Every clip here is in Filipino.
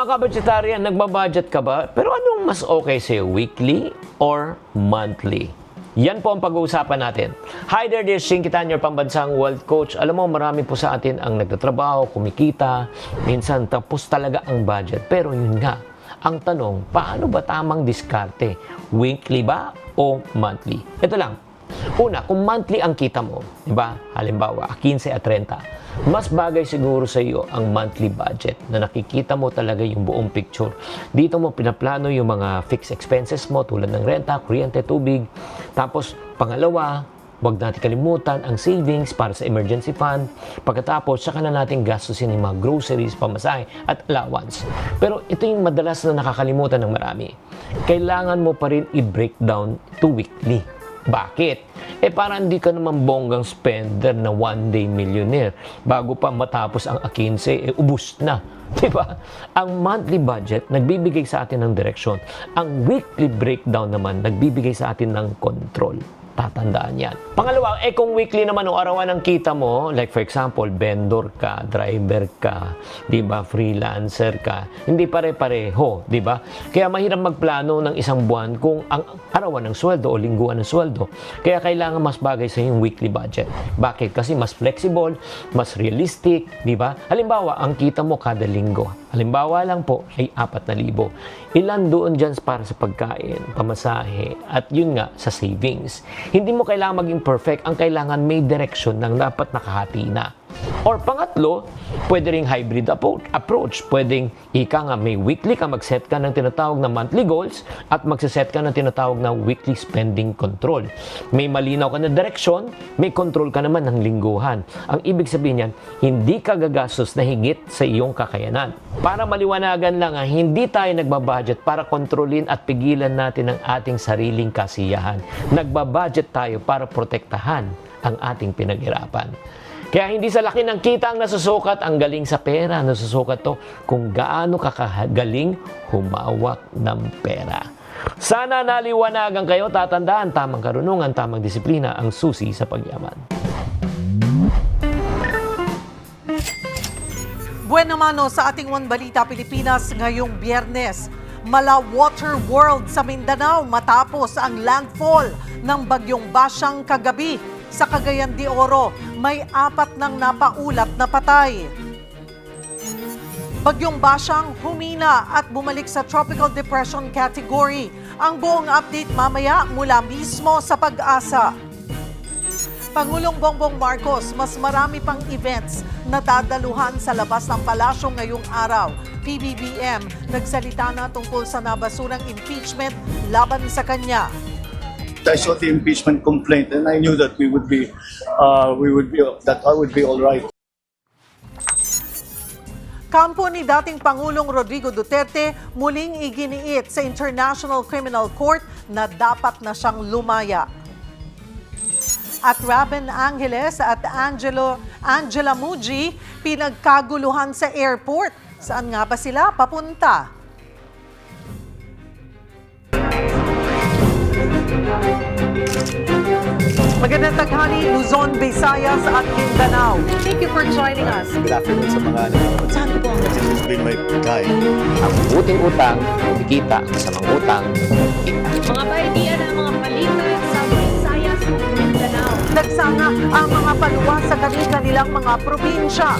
Mga kabudgetarian, nagbabudget ka ba? Pero anong mas okay sa'yo, weekly or monthly? Yan po ang pag-uusapan natin. Hi there, this is Shing Kitan, your pambansang wealth coach. Alam mo, marami po sa atin ang nagtatrabaho, kumikita, minsan tapos talaga ang budget. Pero yun nga, ang tanong, paano ba tamang diskarte? Weekly ba o monthly? Ito lang. Una, kung monthly ang kita mo, di ba? Halimbawa, 15 at 30, mas bagay siguro sa iyo ang monthly budget na nakikita mo talaga yung buong picture. Dito mo pinaplano yung mga fixed expenses mo tulad ng renta, kuryente, tubig. Tapos, pangalawa, huwag natin kalimutan ang savings para sa emergency fund. Pagkatapos, saka na natin gastusin yung mga groceries, pamasahe, at allowance. Pero ito yung madalas na nakakalimutan ng marami. Kailangan mo pa rin i-breakdown to weekly. Bakit? Parang hindi ka naman bonggang spender na one-day millionaire. Bago pa matapos ang 15, ubus na. Diba? Ang monthly budget, nagbibigay sa atin ng direksyon. Ang weekly breakdown naman, nagbibigay sa atin ng control. Tatandaan yan. Pangalawa, kung weekly naman o arawan ang kita mo, like for example, vendor ka, driver ka, di ba, freelancer ka, hindi pare-pareho, di ba? Kaya mahirap magplano ng isang buwan kung ang arawan ng sweldo o lingguan ng sweldo. Kaya kailangan mas bagay sa yung weekly budget. Bakit? Kasi mas flexible, mas realistic, di ba? Halimbawa, ang kita mo kada linggo. Halimbawa lang po ay 4,000. Ilan doon dyan para sa pagkain, pamasahe, at yun nga, sa savings. Hindi mo kailangan maging perfect, ang kailangan may direction ng dapat nakahati na. Or pangatlo, pwede ring hybrid approach. Pwedeng ika nga may weekly ka, mag-set ka ng tinatawag na monthly goals at magsiset ka ng tinatawag na weekly spending control. May malinaw ka na direksyon, may control ka naman ng lingguhan. Ang ibig sabihin yan, hindi ka gagastos na higit sa iyong kakayanan. Para maliwanagan lang, hindi tayo nagbabudget para kontrolin at pigilan natin ang ating sariling kasiyahan. Nagbabudget tayo para protektahan ang ating pinaghirapan. Kaya hindi sa laki ng kita ang nasusukat, ang galing sa pera. Nasusukat to kung gaano kakagaling humawak ng pera. Sana naliwanagan kayo, tatandaan, tamang karunungan, tamang disiplina ang susi sa pagyaman. Buwan naman sa ating One Balita Pilipinas ngayong Biyernes. Mala Water World sa Mindanao matapos ang landfall ng bagyong Basyang kagabi. Sa Cagayan de Oro, may 4 nang napaulat na patay. Bagyong Basyang humina at bumalik sa Tropical Depression category. Ang buong update mamaya mula mismo sa Pag-asa. Pangulong Bongbong Marcos, mas marami pang events na dadaluhan sa labas ng palasyo ngayong araw. PBBM, nagsalita na tungkol sa nabasurang impeachment laban sa kanya. I saw the impeachment complaint and I knew that I would be all right. Kampo ni dating Pangulong Rodrigo Duterte muling iginiit sa International Criminal Court na dapat na siyang lumaya. At Raben Angeles at Angela Muji pinagkaguluhan sa airport. Saan nga ba sila papunta? Magandang taghali, Luzon, Visayas at Mindanao. Thank you for joining us. Good afternoon sa mga nanonood. Saan po ang This has been my guide. Ang buting utang, kumikita, kasamang utang, Mga paidea ng mga palitan sa Visayas at Mindanao. nagsanga ang mga paluwa sa kanilang mga probinsya.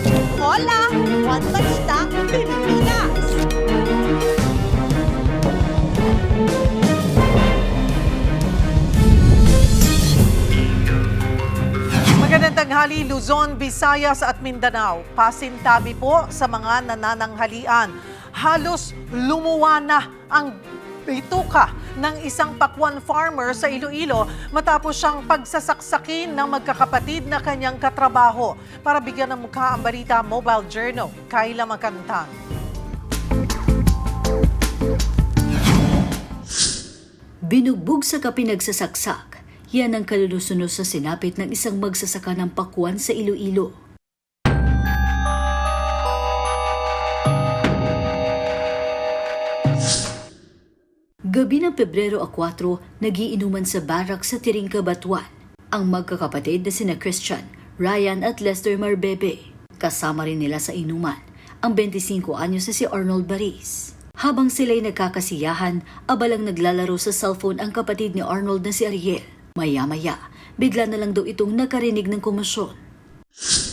Hola! One Balita, Pilipinas! Magandang tanghali, Luzon, Visayas at Mindanao. Pasintabi po sa mga nanananghalian. Halos lumuwa na ang bituka ng isang pakwan farmer sa Iloilo matapos siyang pagsasaksakin ng magkakapatid na kanyang katrabaho. Para bigyan ng mukha ang balita, Mobile Journal, Kayla Magkantang. Binugbog sa kapinagsasaksak. Yan ang kalulusunos sa sinapit ng isang magsasaka ng pakwan sa Iloilo. Gabi ng Pebrero 4, nagiinuman sa barak sa Tiringca, Batuan ang magkakapatid na sina Christian, Ryan at Lester Marbebe. Kasama rin nila sa inuman ang 25 anyos na si Arnold Baris. Habang sila'y nagkakasiyahan, abalang naglalaro sa cellphone ang kapatid ni Arnold na si Ariel. Maya-maya, bigla na lang daw itong nakarinig ng kumasyon.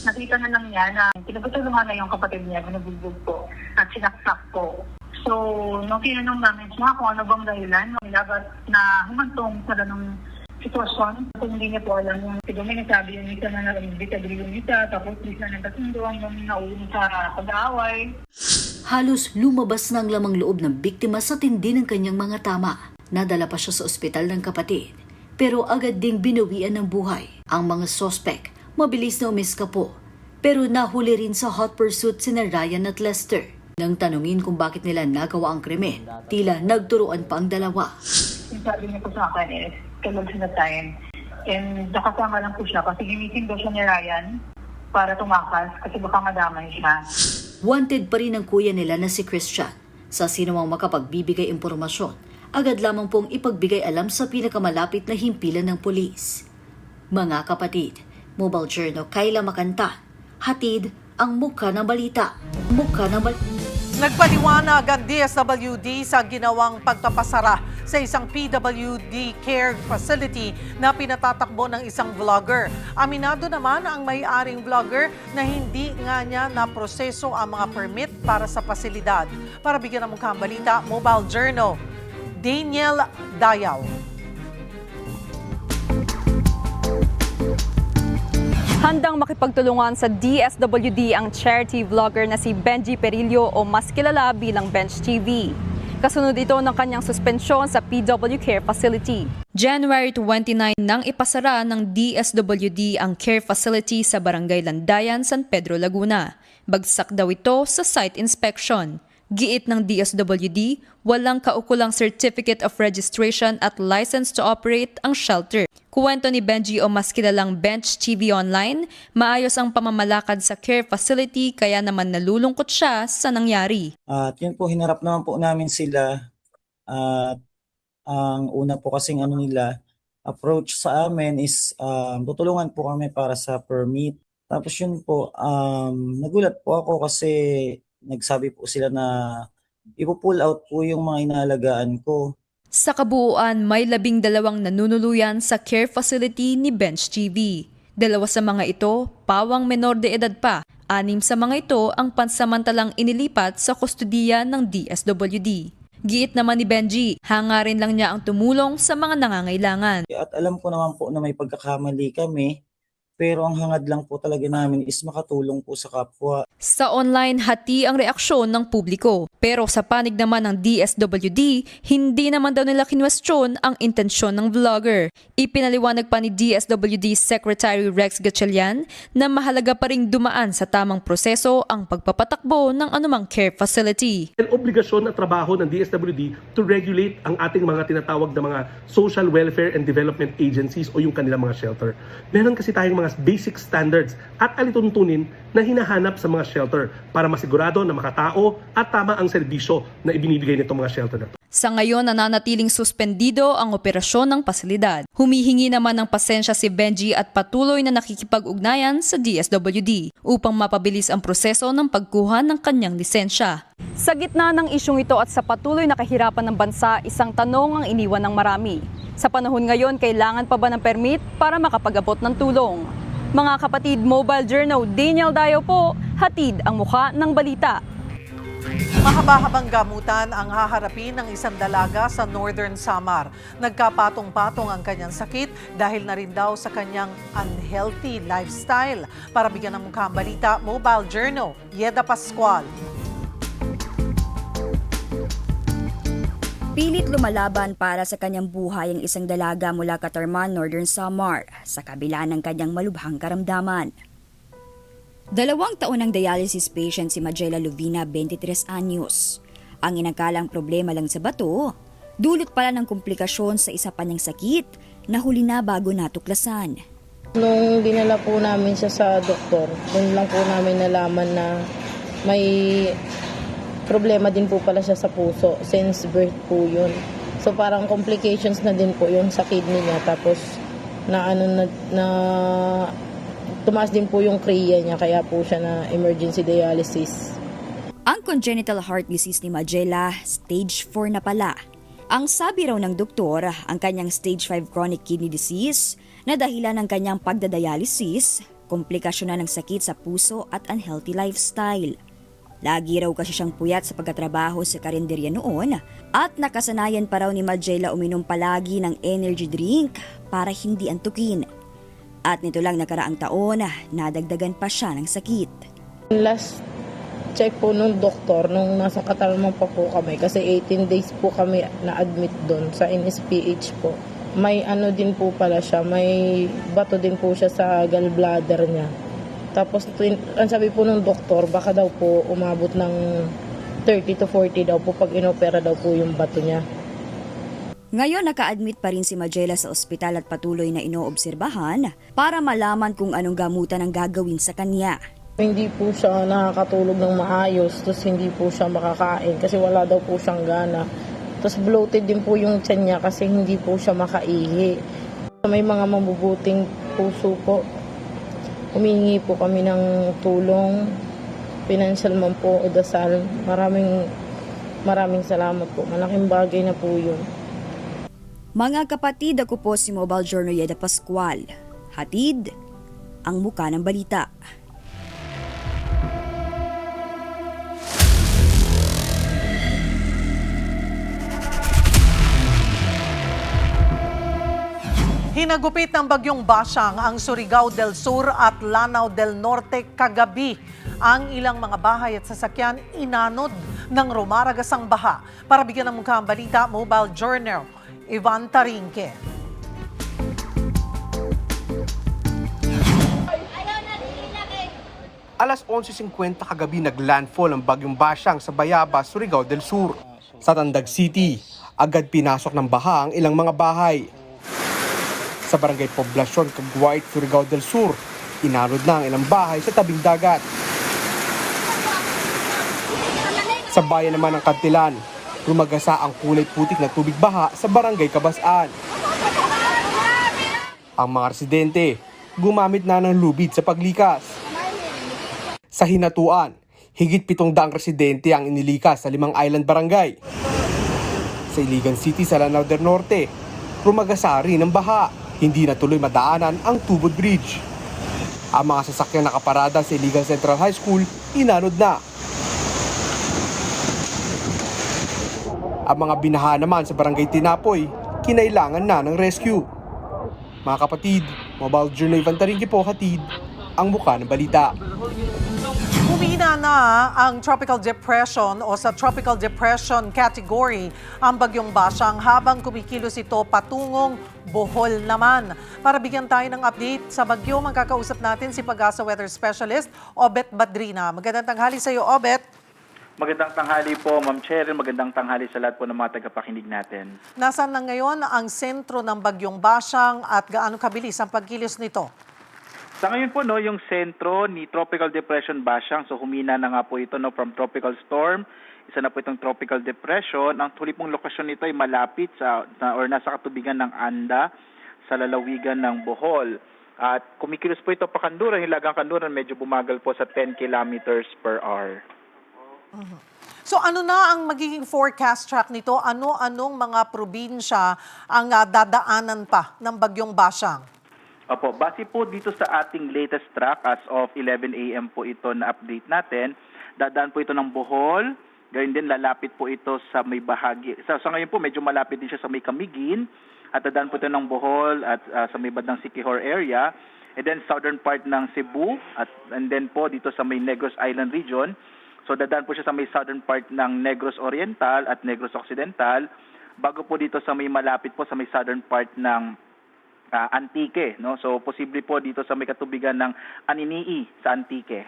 Nakita na lang niya na pinagtulungan na yung kapatid niya, binubugbog po at sinaksak po. So, nung tinanong namin siya kung ano bang dahilan, dapat na humantong sa ganong sitwasyon. Kung hindi niya po alam yung sigumi, sabi yung isa na nagbitagri yung isa, tapos isa na kasundo hanggang nauwi sa pag-aaway. Halos lumabas na ang lamang loob ng biktima sa tindi ng kanyang mga tama. Nadala pa siya sa ospital ng kapatid, pero agad ding binawian ng buhay. Ang mga sospek, mabilis na umiskapo, pero nahuli rin sa hot pursuit sina Ryan at Lester. Nang tanungin kung bakit nila nagawa ang krimen, tila nagturuan pa ang dalawa. Yung sabi niya po sa akin is, kalog na time. And nakasama lang po siya kasi gimitin daw siya ni Ryan para tumakas kasi baka madamay siya. Wanted pa rin ang kuya nila na si Christian. Sa sinumang makapagbibigay impormasyon, agad lamang pong ipagbigay alam sa pinakamalapit na himpilan ng pulis. Mga kapatid, Mobile Journal Kayla Makantan, hatid ang mukha ng balita. Mukha ng balita. Nagpaliwanag ang DSWD sa ginawang pagpapasara sa isang PWD care facility na pinatatakbo ng isang vlogger. Aminado naman ang may-aring vlogger na hindi nga niya naproseso ang mga permit para sa pasilidad. Para bigyan ng mukhang balita, Mobile Journal, Daniel Dayaw. Handang makipagtulungan sa DSWD ang charity vlogger na si Benji Perillo o mas kilala bilang Bench TV. Kasunod ito ng kanyang suspensyon sa PW Care Facility. January 29 nang ipasara ng DSWD ang care facility sa Barangay Landayan, San Pedro, Laguna. Bagsak daw ito sa site inspection. Giit ng DSWD, walang kaukulang Certificate of Registration at License to Operate ang shelter. Kuwento ni Benji o mas kilalang Bench TV Online, maayos ang pamamalakad sa care facility kaya naman nalulungkot siya sa nangyari. At yun po, hinarap naman po namin sila. At ang una po kasing approach sa amin is tutulungan po kami para sa permit. Tapos yun po, nagulat po ako kasi nagsabi po sila na ipo-pull out po yung mga inalagaan ko. Sa kabuuan, may 12 nanunuluyan sa care facility ni Bench TV. 2 sa mga ito, pawang menor de edad pa. 6 sa mga ito ang pansamantalang inilipat sa kustudiya ng DSWD. Giit naman ni Benji, hangarin lang niya ang tumulong sa mga nangangailangan. At alam ko naman po na may pagkakamali kami, pero ang hangad lang po talaga namin is makatulong po sa kapwa. Sa online, hati ang reaksyon ng publiko. Pero sa panig naman ng DSWD, hindi naman daw nila kinwestiyon ang intensyon ng vlogger. Ipinaliwanag pa ni DSWD Secretary Rex Gatchalian na mahalaga pa ring dumaan sa tamang proseso ang pagpapatakbo ng anumang care facility. Ang obligasyon at trabaho ng DSWD to regulate ang ating mga tinatawag na mga social welfare and development agencies o yung kanilang mga shelter. Meron kasi tayong mga basic standards at alituntunin na hinahanap sa mga shelter para masigurado na makatao at tama ang serbisyo na ibinibigay nitong mga shelter na ito. Sa ngayon, nananatiling suspendido ang operasyon ng pasilidad. Humihingi naman ng pasensya si Benji at patuloy na nakikipag-ugnayan sa DSWD upang mapabilis ang proseso ng pagkuha ng kanyang lisensya. Sa gitna ng isyong ito at sa patuloy na kahirapan ng bansa, isang tanong ang iniwan ng marami. Sa panahon ngayon, kailangan pa ba ng permit para makapag-abot ng tulong? Mga kapatid, Mobile Journal, Daniel Dayo po, hatid ang mukha ng balita. Mahaba-habang gamutan ang haharapin ng isang dalaga sa Northern Samar. Nagkapatong-patong ang kanyang sakit dahil na rin daw sa kanyang unhealthy lifestyle. Para bigyan ng mukhang balita, Mobile Journal, Yeda Pascual. Pilit lumalaban para sa kanyang buhay ang isang dalaga mula Catarman, Northern Samar, sa kabila ng kanyang malubhang karamdaman. 2 taon ng dialysis patient si Magela Lovina, 23 anyos. Ang inangkalang problema lang sa bato, dulot pala ng komplikasyon sa isa pa niyang sakit na huli na bago natuklasan. Nung dinala po namin siya sa doktor, doon lang po namin nalaman na may problema din po pala siya sa puso since birth po yun. So parang complications na din po yung sa kidney niya, tapos tumaas din po yung kriya niya, kaya po siya na emergency dialysis. Ang congenital heart disease ni Majela, stage 4 na pala. Ang sabi raw ng doktor, ang kanyang stage 5 chronic kidney disease na dahilan ng kanyang pagdadialysis, komplikasyon na ng sakit sa puso at unhealthy lifestyle. Lagi raw kasi siyang puyat sa pagkatrabaho sa karinderya noon at nakasanayan pa raw ni Majela uminom palagi ng energy drink para hindi antukin. At nito lang nakaraang taon, nadagdagan pa siya ng sakit. Last check po nung doktor, nung nasa Katarman pa po kami, kasi 18 days po kami na-admit doon sa NSPH po. May ano din po pala siya, may bato din po siya sa gallbladder niya. Tapos ang sabi po nung doktor, baka daw po umabot ng 30 to 40 daw po pag inopera daw po yung bato niya. Ngayon naka-admit pa rin si Majela sa ospital at patuloy na inoobserbahan para malaman kung anong gamutan ang gagawin sa kanya. Hindi po siya nakakatulog ng maayos, tapos hindi po siya makakain kasi wala daw po siyang gana. Tapos bloated din po yung tiyan niya kasi hindi po siya makaihi. May mga mabubuting puso po. Humingi po kami ng tulong, financial man po o dasal. Maraming salamat po. Malaking bagay na po yun. Mga kapatid, ako po si Mobile Journeyeda Pascual. Hatid ang muka ng balita. Hinagupit ng bagyong Basyang ang Surigao del Sur at Lanao del Norte kagabi. Ang ilang mga bahay at sasakyan inanod ng rumaragasang baha. Para bigyan ng mukha ang balita, Mobile Journal, Ivan Tarinque. Alas 11:50 kagabi naglandfall ang bagyong Basyang sa Bayaba, Surigao del Sur. Sa Tandag City, agad pinasok ng baha ang ilang mga bahay. Sa barangay Poblasyon, Caguait, Surigao del Sur, inanod na ang ilang bahay sa tabing dagat. Sa bayan naman ng Kantilan, rumagasa ang kulay putik na tubig baha sa barangay Kabasaan. Ang mga residente, gumamit na ng lubid sa paglikas. Sa Hinatuan, higit 700 residente ang inilikas sa 5 island barangay. Sa Iligan City sa Lanao del Norte, rumagasa rin ang baha. Hindi na tuloy madaanan ang Tubod Bridge. Ang mga sasakyan nakaparada sa Iligan Central High School, inanod na. Ang mga binaha naman sa Barangay Tinapoy, kinailangan na ng rescue. Mga kapatid, Mobile Journal Ivan Tarinque po, hatid ang muka ng balita. Humina na ang tropical depression o sa tropical depression category ang bagyong Basyang habang kumikilos ito patungong Bohol naman. Para bigyan tayo ng update sa bagyo, magkakausap natin si Pag-asa Weather Specialist Obet Badrina. Magandang tanghali sa iyo, Obet. Magandang tanghali po, Ma'am Cheryl. Magandang tanghali sa lahat po ng mga tagapakinig natin. Nasaan na ngayon ang sentro ng bagyong Basyang at gaano kabilis ang pagkilos nito? Sa ngayon po, yung sentro ni Tropical Depression Basyang, so humina na nga po ito from tropical storm. Isa na po itong tropical depression. Ang huli pong lokasyon nito ay malapit nasa katubigan ng Anda sa lalawigan ng Bohol. At kumikilos po ito pa Kanluran, Hilagang Kanluran, medyo bumagal po sa 10 kilometers per hour. So ano na ang magiging forecast track nito? Ano-anong mga probinsya ang dadaanan pa ng bagyong Basyang? Opo, base po dito sa ating latest track as of 11 a.m. po ito na update natin. Dadaan po ito ng Bohol, gayon din lalapit po ito sa may bahagi. Sa ngayon po medyo malapit din siya sa may Camiguin at dadaan po ito ng Bohol at sa may bandang Siquijor area. And then southern part ng Cebu and then po dito sa may Negros Island region. So dadaan po siya sa may southern part ng Negros Oriental at Negros Occidental bago po dito sa may malapit po sa may southern part ng Antique, no? So posible po dito sa may katubigan ng Aninii sa Antique.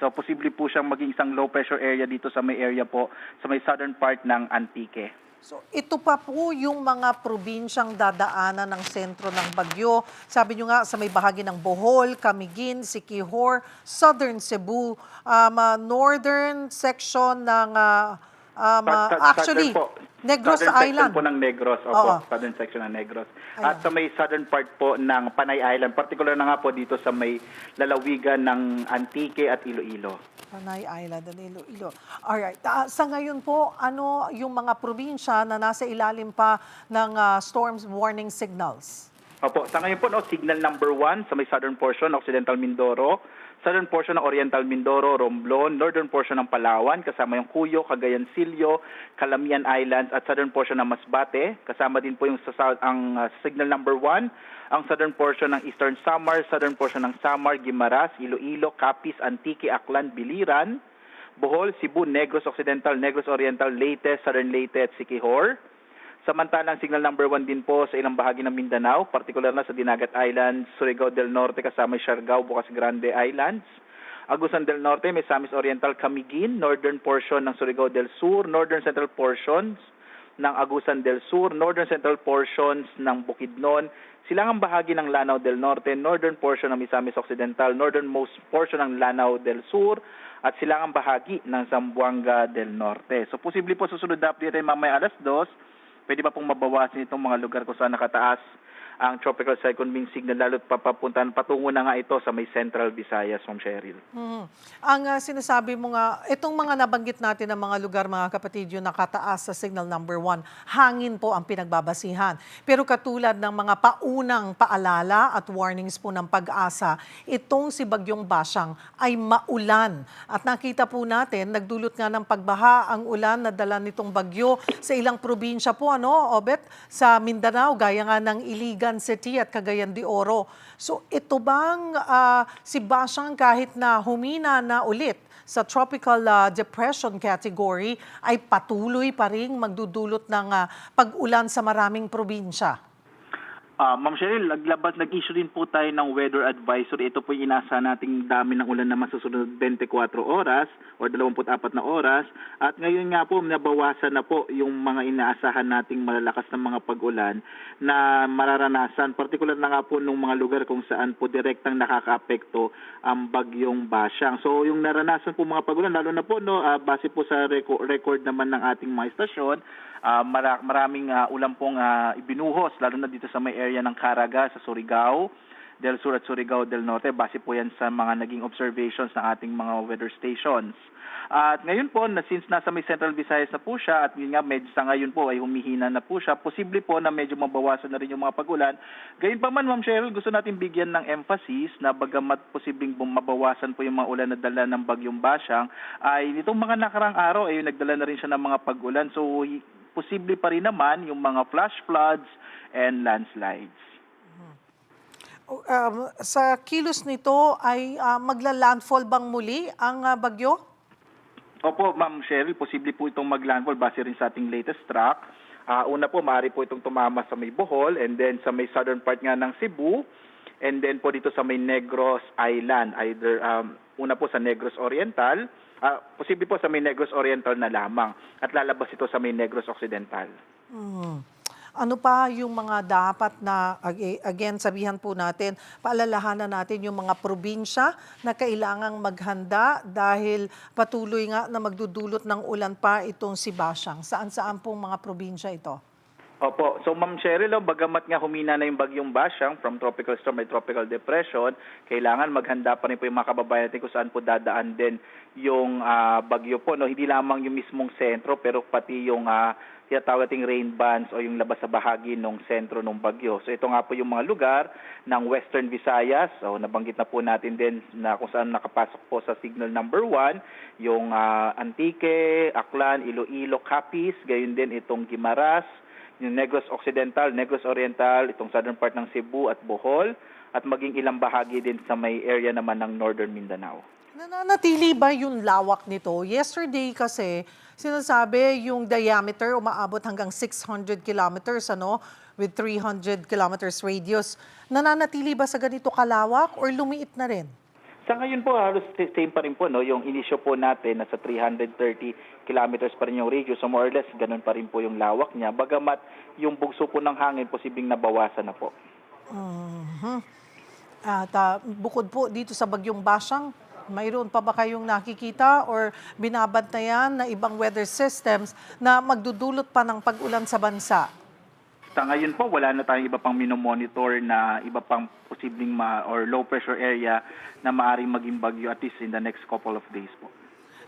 So posible po siyang maging isang low pressure area dito sa may area po sa may southern part ng Antique. So ito pa po yung mga probinsyang dadaanan ng sentro ng bagyo. Sabi nyo nga sa may bahagi ng Bohol, Camiguin, Siquijor, Southern Cebu, northern section ng actually Negros southern Island. Section po ng Negros, southern section ng Negros. Ayun. At sa may southern part po ng Panay Island, particular na nga po dito sa may lalawigan ng Antique at Iloilo. Panay Island and Iloilo. Alright. Sa ngayon po, ano yung mga probinsya na nasa ilalim pa ng storm warning signals? Opo, sa ngayon po, signal number 1 sa may southern portion, Occidental Mindoro, southern portion ng Oriental Mindoro, Romblon, northern portion ng Palawan, kasama yung Cuyo, Cagayan Silio, Calamian Islands, at southern portion ng Masbate. Kasama din po yung signal number 1, ang southern portion ng Eastern Samar, southern portion ng Samar, Guimaras, Iloilo, Capiz, Antique, Aklan, Biliran, Bohol, Cebu, Negros Occidental, Negros Oriental, Leyte, Southern Leyte, at Siquijor. Samantalang signal number 1 din po sa ilang bahagi ng Mindanao, partikular na sa Dinagat Islands, Surigao del Norte kasama Siargao, Bukas Grande Islands, Agusan del Norte, Misamis Oriental, Camiguin, northern portion ng Surigao del Sur, northern central portions ng Agusan del Sur, northern central portions ng Bukidnon, silangang bahagi ng Lanao del Norte, northern portion ng Misamis Occidental, northernmost portion ng Lanao del Sur, at silangang bahagi ng Zamboanga del Norte. So posible po susunod na update ay mamaya 2:00. Pwede ba pong mabawasan itong mga lugar kung saan nakataas ang tropical cyclone wind signal, lalo't patungo na nga ito sa may Central Visayas, Ma'am Cheryl. Ang sinasabi mo nga, itong mga nabanggit natin ng mga lugar, mga kapatid, yung nakataas sa signal number 1, hangin po ang pinagbabasihan. Pero katulad ng mga paunang paalala at warnings po ng pag-asa, itong si Bagyong Basyang ay maulan. At nakita po natin, nagdulot nga ng pagbaha ang ulan na dala nitong bagyo sa ilang probinsya po, Obet, sa Mindanao, gaya nga ng Iligan City at Cagayan de Oro. So ito bang si Basyang kahit na humina na ulit sa tropical depression category ay patuloy pa ring magdudulot ng pag-ulan sa maraming probinsya? Ma'am Cheryl, nag-issue din po tayo ng weather advisory. Ito po yung inaasahan nating dami ng ulan na masusunod 24 oras o 24 na oras. At ngayon nga po, nabawasan na po yung mga inaasahan nating malalakas na mga pag-ulan na mararanasan. Partikular na nga po nung mga lugar kung saan po direktang nakaka-apekto ang Bagyong Basyang. So yung naranasan po mga pag-ulan, lalo na po base po sa record naman ng ating mga istasyon, maraming ulan pong ibinuhos, lalo na dito sa may area ng Caraga, sa Surigao del Sur at Surigao del Norte. Base po yan sa mga naging observations ng ating mga weather stations. At ngayon po, since nasa may Central Visayas na po siya, at yun nga, medyo sa ngayon po ay humihina na po siya, posible po na medyo mabawasan na rin yung mga pag-ulan. Gayun pa man, Ma'am Cheryl, gusto natin bigyan ng emphasis na bagamat posibleng mabawasan po yung mga ulan na dala ng Bagyong Basyang, ay nitong mga nakarang araw ay nagdala na rin siya ng mga pag-ulan. So, posible pa rin naman yung mga flash floods and landslides. Sa kilos nito ay magla-landfall bang muli ang bagyo? Opo, Ma'am Cheryl, posible po itong mag-landfall base rin sa ating latest track. Una po, maaari po itong tumama sa may Bohol and then sa may southern part nga ng Cebu and then po dito sa may Negros Island. Either una po sa Negros Oriental, posible po sa may Negros Oriental na lamang at lalabas ito sa may Negros Occidental. Ano pa yung mga dapat na, again, sabihan po natin, paalalahanan natin yung mga probinsya na kailangang maghanda dahil patuloy nga na magdudulot ng ulan pa itong si Basyang. Saan-saan pong mga probinsya ito? Opo. So, Ma'am Cheryl, bagamat nga humina na yung Bagyong Basyang from tropical storm by tropical depression, kailangan maghanda pa rin po yung mga kababayan natin kung saan po dadaan din yung bagyo po. Hindi lamang yung mismong sentro, pero pati yung tinatawag nating rain bands o yung labas sa bahagi ng sentro ng bagyo. So ito nga po yung mga lugar ng Western Visayas. So nabanggit na po natin din na kung saan nakapasok po sa signal number 1, yung Antique, Aklan, Iloilo, Capiz, gayon din itong Guimaras, yung Negros Occidental, Negros Oriental, itong southern part ng Cebu at Bohol, at maging ilang bahagi din sa may area naman ng Northern Mindanao. Nananatili ba yung lawak nito? Yesterday kasi, sinasabi yung diameter umaabot hanggang 600 kilometers, with 300 kilometers radius. Nananatili ba sa ganito kalawak or lumiit na rin? Sa ngayon po, halos same pa rin po, yung inisyo po natin nasa 330 kilometers pa rin yung radius. So more or less, ganun pa rin po yung lawak niya. Bagamat yung bugso po ng hangin, posibleng nabawasan na po. At bukod po dito sa Bagyong Basyang, mayroon pa ba kayong nakikita or binabantayan na ibang weather systems na magdudulot pa ng pag-ulan sa bansa? Sa ngayon po, wala na tayong iba pang minomonitor na iba pang posibleng or low pressure area na maaaring maging bagyo at least in the next couple of days po.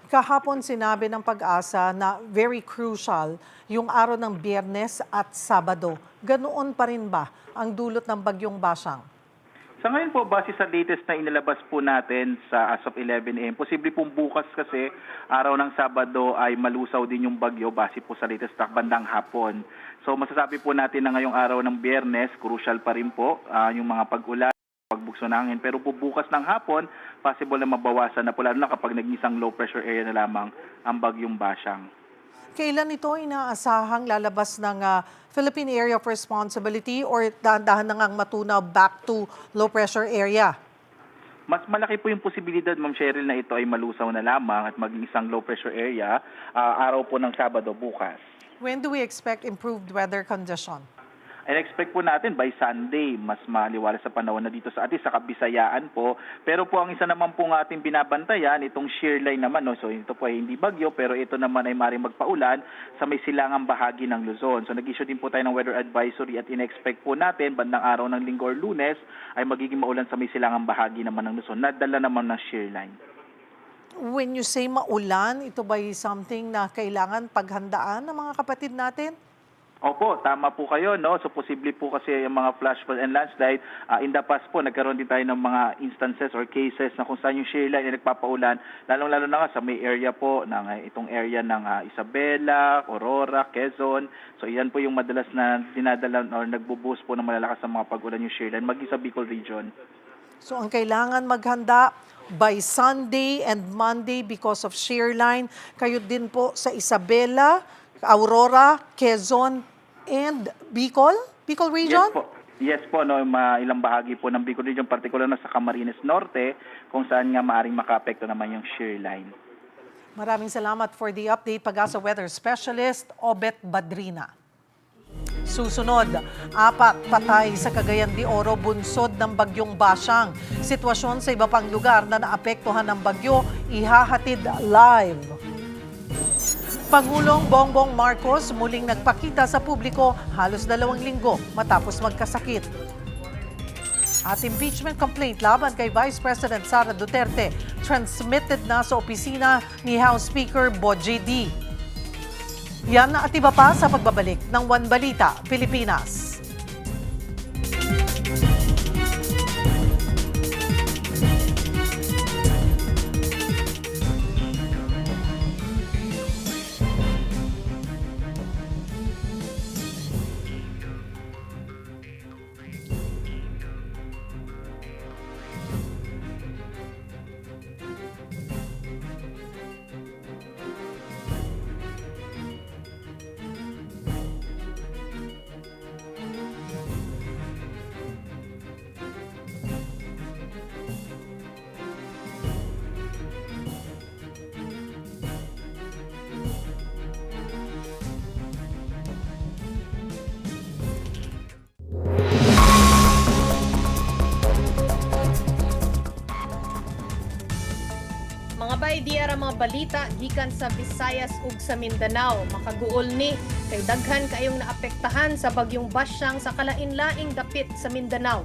Kahapon sinabi ng Pag-asa na very crucial yung araw ng Biyernes at Sabado. Ganoon pa rin ba ang dulot ng bagyong Basyang? Sa ngayon po, base sa latest na inilabas po natin sa as of 11 a.m., posible pong bukas kasi araw ng Sabado ay malusaw din yung bagyo base po sa latest track bandang hapon. So masasabi po natin na ngayong araw ng Biyernes, crucial pa rin po yung mga pag-ulan, pagbukso ng hangin. Pero po bukas ng hapon, possible na mabawasan na po lalo na kapag nag-isang low pressure area na lamang ang bagyong Basyang. Kailan ito inaasahang lalabas ng Philippine Area of Responsibility or dahan-dahan na ngang matunaw back to low pressure area? Mas malaki po yung posibilidad, Ma'am Cheryl, na ito ay malusaw na lamang at maging isang low pressure area araw po ng Sabado bukas. When do we expect improved weather condition? And expect po natin by Sunday, mas maliwalas sa panahon na dito sa atin, sa Kabisayaan po. Pero po ang isa naman po ng ating binabantayan, itong shear line naman, no? So ito po ay hindi bagyo, pero ito naman ay maaaring magpaulan sa may silangang bahagi ng Luzon. So nag-issue din po tayo ng weather advisory at in-expect po natin, bandang araw ng Linggo or Lunes, ay magiging maulan sa may silangang bahagi naman ng Luzon. Nadala naman ng shear line. When you say maulan, ito ba something na kailangan paghandaan ng mga kapatid natin? Opo, tama po kayo, no? So posible po kasi yung mga flash flood and landslide. In the past po, nagkaroon din tayo ng mga instances or cases na kung saan yung shear line ay nagpapaulan, lalong-lalo na nga sa may area po, ng itong area ng Isabela, Aurora, Quezon. So yan po yung madalas na dinadala or nagbo-boost po ng malalakas sa mga pag-ulan yung shear line, maging sa Bicol region. So ang kailangan maghanda by Sunday and Monday because of shear line. Kayo din po sa Isabela, Aurora, Quezon, and Bicol? Bicol region? Yes po, no, ilang bahagi po ng Bicol region, particular na sa Camarines Norte, kung saan nga maaring makaapekto naman yung shear line. Maraming salamat for the update, Pag-asa Weather Specialist, Obet Badrina. Susunod, 4 patay sa Cagayan de Oro bunsod ng bagyong Basyang. Sitwasyon sa iba pang lugar na naapektuhan ng bagyo, ihahatid live. Pangulong Bongbong Marcos muling nagpakita sa publiko halos 2 linggo matapos magkasakit. At impeachment complaint laban kay Vice President Sara Duterte transmitted na sa opisina ni House Speaker Bogie D. Yan at iba pa sa pagbabalik ng One Balita, Pilipinas. Mga bay, di ara mga balita gikan sa Visayas ug sa Mindanao. Makaguol ni kay daghan kayong naapektahan sa bagyong Basyang sa kalain-laing dapit sa Mindanao.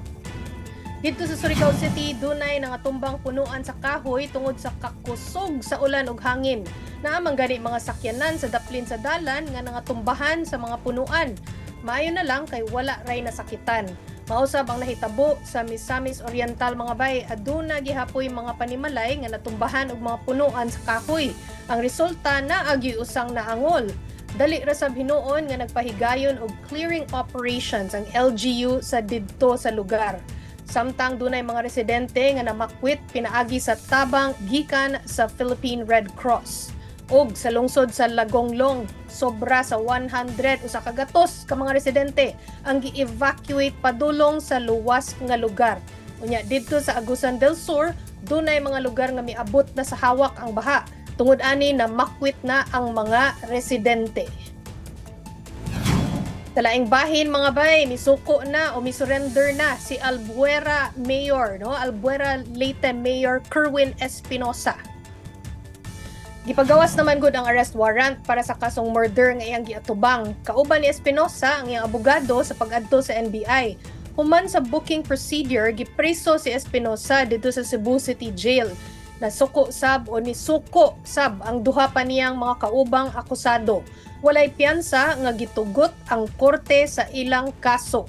Dito sa Surigao City, dunay nangatumbang punuan sa kahoy tungod sa kakusog sa ulan ug hangin. Naamang gani mga sakyanan sa daplin sa dalan nga nangatumbahan sa mga punuan. Maayo na lang kay wala ray nasakitan. Mausab ang nahitabo sa Misamis Oriental mga bay, aduna gihapoy mga panimalay nga natumbahan og mga punuan sa kahoy. Ang resulta na agyoy usang naangol. Dali ra sab hinuon nga nagpahigayon og clearing operations ang LGU sa didto sa lugar. Samtang dunay mga residente nga namakwit pinaagi sa tabang gikan sa Philippine Red Cross. Og sa lungsod sa Lagonglong, sobra sa 100 usa ka gatos ka mga residente ang gi-evacuate padulong sa luwas nga lugar. Unya didto sa Agusan del Sur, dunay mga lugar nga miabot na sa hawak ang baha. Tungod ani na makwit na ang mga residente. Sa laing bahin mga bay, misuko na o misurrender na si Albuera Mayor, Albuera Leyte Mayor Kerwin Espinosa. Gipagawas naman gud ang arrest warrant para sa kasong murder nga iyang giatubang. Kauban ni Espinosa ang iyang abogado sa pag-adto sa NBI. Human sa booking procedure, gipreso si Espinosa dito sa Cebu City Jail. Nasuko sab o nisuko sab ang duha pa niyang mga kaubang akusado. Walay piyansa nga gitugot ang korte sa ilang kaso.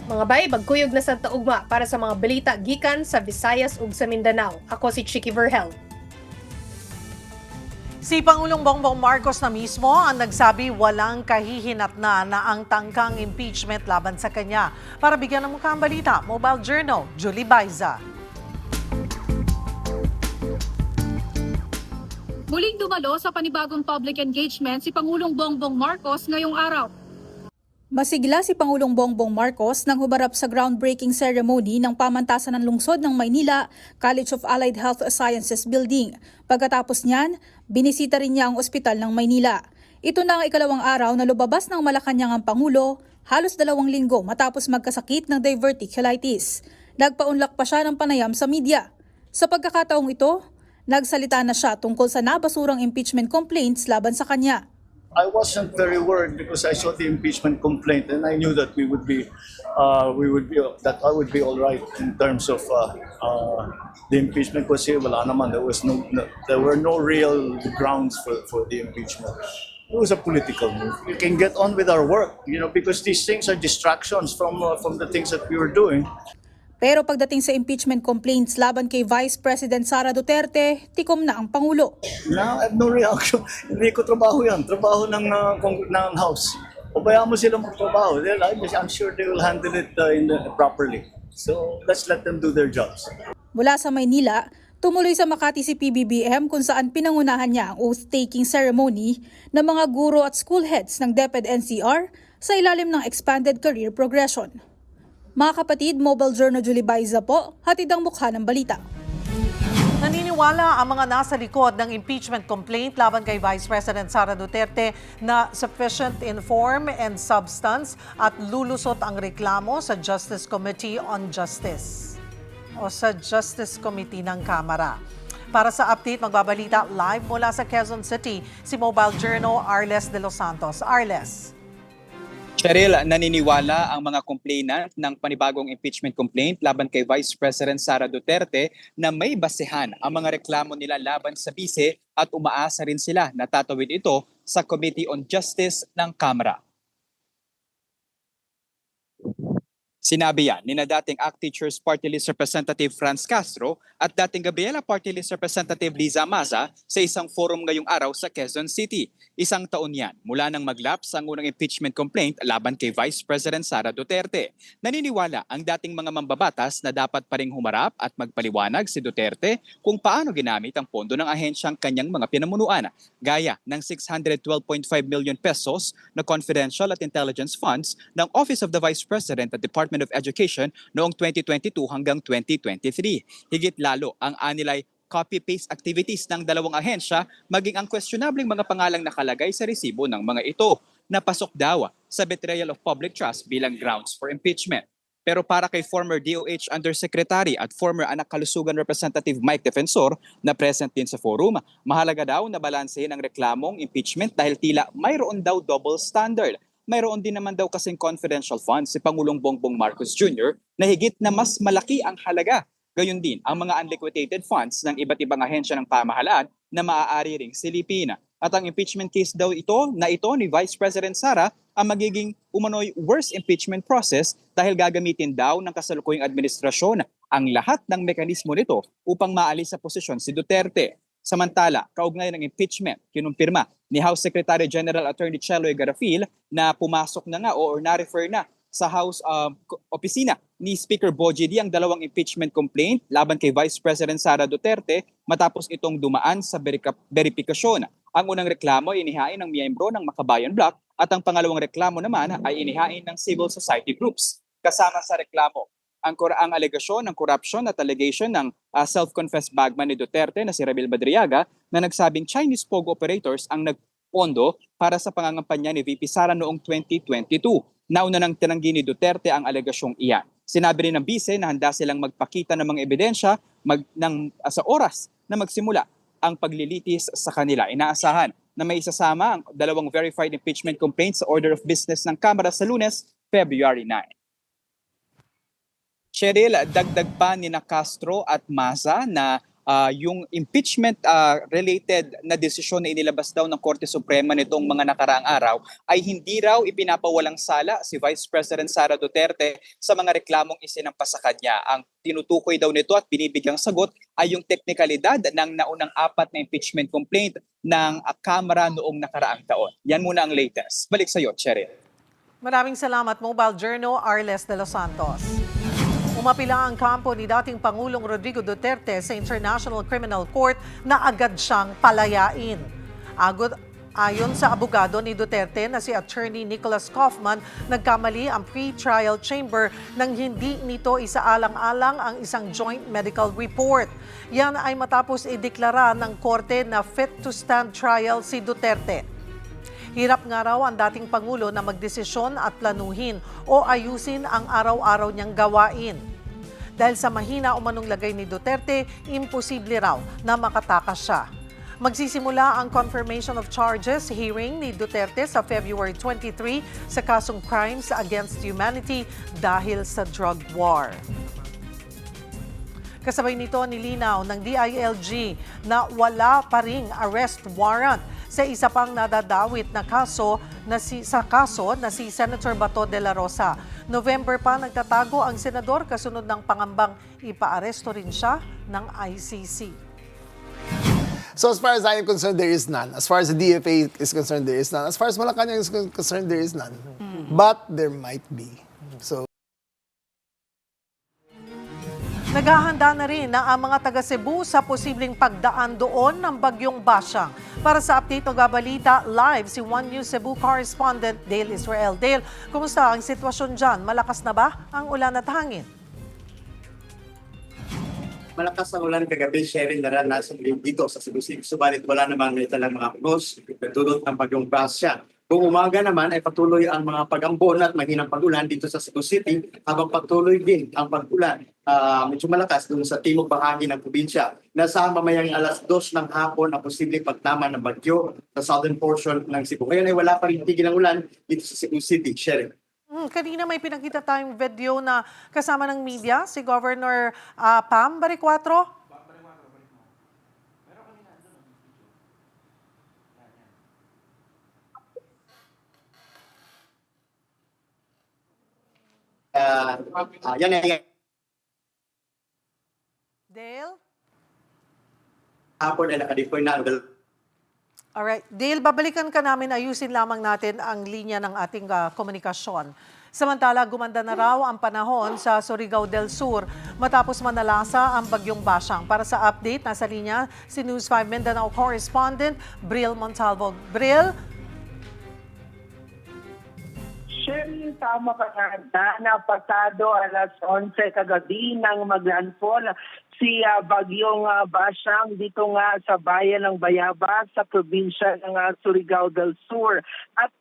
Mga bay, bagkuyog na sa taugma para sa mga balita gikan sa Visayas ug sa Mindanao. Ako si Chicky Verhel. Si Pangulong Bongbong Marcos na mismo ang nagsabi walang kahihinatnan na ang tangkang impeachment laban sa kanya. Para bigyan ng mukha ang balita, Mobile Journal, Julie Baiza. Muling dumalo sa panibagong public engagement si Pangulong Bongbong Marcos ngayong araw. Masigla si Pangulong Bongbong Marcos nang humarap sa groundbreaking ceremony ng pamantasan ng lungsod ng Maynila College of Allied Health Sciences Building. Pagkatapos niyan, binisita rin niya ang ospital ng Maynila. Ito na ang ikalawang araw na lumabas ng Malacanang ang Pangulo, halos 2 linggo matapos magkasakit ng diverticulitis. Nagpaunlak pa siya ng panayam sa media. Sa pagkakataong ito, nagsalita na siya tungkol sa nabasurang impeachment complaints laban sa kanya. I wasn't very worried because I saw the impeachment complaint and I knew that I would be all right in terms of the impeachment kasi wala naman, there were no real grounds for the impeachment. It was a political move. We can get on with our work, because these things are distractions from the things that we were doing. Pero pagdating sa impeachment complaints laban kay Vice President Sara Duterte, tikom na ang Pangulo. No, I have no reaction. Hindi ko trabaho yan. Trabaho ng House. Pabayaan mo sila magtrabaho. I'm sure they will handle it properly. So let's let them do their jobs. Mula sa Maynila, tumuloy sa Makati si PBBM kung saan pinangunahan niya ang oath-taking ceremony ng mga guro at school heads ng DepEd NCR sa ilalim ng Expanded Career Progression. Mga kapatid, Mobile Journal Julie Baiza po, hatid ang mukha ng balita. Naniniwala ang mga nasa likod ng impeachment complaint laban kay Vice President Sara Duterte na sufficient in form and substance at lulusot ang reklamo sa Justice Committee on Justice o sa Justice Committee ng Kamara. Para sa update, magbabalita live mula sa Quezon City, si Mobile Journal Arles de los Santos. Arles. Cheryl, naniniwala ang mga complainant ng panibagong impeachment complaint laban kay Vice President Sara Duterte na may basehan ang mga reklamo nila laban sa bise at umaasa rin sila na tatawid ito sa Committee on Justice ng Kamara. Sinabi yan ni na dating ACT Teachers Party List Representative Franz Castro at dating Gabriela Party List Representative Liza Maza sa isang forum ngayong araw sa Quezon City. 1 taon yan mula nang maglaps ang unang impeachment complaint laban kay Vice President Sara Duterte. Naniniwala ang dating mga mambabatas na dapat pa ring humarap at magpaliwanag si Duterte kung paano ginamit ang pondo ng ahensyang kanyang mga pinamunuan, gaya ng 612.5 million pesos na confidential at intelligence funds ng Office of the Vice President at Department of Education noong 2022 hanggang 2023. Higit lalo ang anilay copy-paste activities ng dalawang ahensya maging ang questionabling mga pangalang nakalagay sa resibo ng mga ito na pasok daw sa betrayal of public trust bilang grounds for impeachment. Pero para kay former DOH Undersecretary at former Anak Kalusugan Representative Mike Defensor na present din sa forum, mahalaga daw na balansehin ang reklamong impeachment dahil tila mayroon daw double standard. Mayroon din naman daw kasing confidential funds si Pangulong Bongbong Marcos Jr. na higit na mas malaki ang halaga. Gayon din ang mga unliquidated funds ng iba't ibang ahensya ng pamahalaan na maaari ring silipin. At ang impeachment case daw ito ni Vice President Sara ang magiging umano'y worst impeachment process dahil gagamitin daw ng kasalukuyang administrasyon ang lahat ng mekanismo nito upang maalis sa posisyon si Duterte. Samantala, kaugnay ng impeachment, kinumpirma ni House Secretary General Attorney Cheloy Garafil na pumasok na nga or na-refer na sa House opisina ni Speaker Bogie D ang dalawang impeachment complaint laban kay Vice President Sara Duterte matapos itong dumaan sa beripikasyon. Ang unang reklamo ay inihain ng miyembro ng Makabayan Bloc at ang pangalawang reklamo naman ay inihain ng civil society groups. Kasama sa reklamo ang alegasyon ng corruption at allegation ng self-confessed bagman ni Duterte na si Rabel Madriaga na nagsabing Chinese POGO operators ang nagpondo para sa pangangampanya ni VP Sara noong 2022. Nauna nang tinanggi ni Duterte ang alegasyong iyan. Sinabi rin ng bise na handa silang magpakita ng mga ebidensya sa oras na magsimula ang paglilitis sa kanila. Inaasahan na may isasama ang dalawang verified impeachment complaints sa order of business ng Kamara sa Lunes, February 9. Cheryl, dagdag pa ni Castro at Maza na yung impeachment related na desisyon na inilabas daw ng Korte Suprema nitong mga nakaraang araw ay hindi raw ipinapawalang sala si Vice President Sara Duterte sa mga reklamong isinampas sa kanya. Ang tinutukoy daw nito at binibigyang sagot ay yung teknikalidad ng naunang 4 na impeachment complaint ng Kamara noong nakaraang taon. Yan muna ang latest. Balik sa iyo, Cheryl. Maraming salamat, Mobile Journal, Arles de los Santos. Umapila ang kampo ni dating Pangulong Rodrigo Duterte sa International Criminal Court na agad siyang palayain. Ayon sa abogado ni Duterte na si Attorney Nicholas Kaufman, nagkamali ang pre-trial chamber nang hindi nito isaalang-alang ang isang joint medical report. Yan ay matapos ideklara ng korte na fit to stand trial si Duterte. Hirap nga raw ang dating Pangulo na magdesisyon at planuhin o ayusin ang araw-araw niyang gawain. Dahil sa mahina umanong lagay ni Duterte, imposible raw na makatakas siya. Magsisimula ang confirmation of charges hearing ni Duterte sa February 23 sa kasong crimes against humanity dahil sa drug war. Kasabay nito nilinaw ng DILG na wala pa ring arrest warrant sa isa pang nadadawit na kaso na si Senator Bato de la Rosa. November pa nagtatago ang senador kasunod ng pangambang ipaaresto rin siya ng ICC. So as far as I am concerned, there is none. As far as the DFA is concerned, there is none. As far as Malacanang is concerned, there is none. But there might be. So Naghahanda na rin na ang mga taga Cebu sa posibleng pagdaan doon ng bagyong Basyang. Para sa update o gabalita, live si One News Cebu correspondent Dale Israel. Dale, kumusta ang sitwasyon dyan? Malakas na ba ang ulan at hangin? Malakas ang ulan kagabi, sharing naranasan dito sa Cebu City. Subalit wala namang naitalang mga pagos, dulot ng bagyong Basya. Kung umaga naman ay patuloy ang mga pag-ambon at mahinang pag-ulan dito sa Cebu City habang patuloy din ang pag-ulan medyo malakas doon sa timog bahagi ng probinsya. Nasa mamayang alas 2 ng hapon ang posibleng pagtama ng bagyo sa southern portion ng Cebu. Ngayon ay wala pa rin tigil ng ulan dito sa Cebu City. Sharing. Kanina may pinakita tayong video na kasama ng media, si Governor Pam Baricuatro. Yan ay Dale? hapon ay nakadeploy na. Alright. Dale, babalikan ka namin. Ayusin lamang natin ang linya ng ating komunikasyon. Samantala, gumanda na raw ang panahon sa Surigao del Sur matapos manalasa ang bagyong Basyang. Para sa update, nasa linya si News 5 Mindanao correspondent Bril Montalvo. Bril? Sherry, tama ka na pasado alas 11 kagabi nang mag-landfall si bagyong Basyang dito nga sa bayan ng Bayabas sa probinsya ng Surigao del Sur. At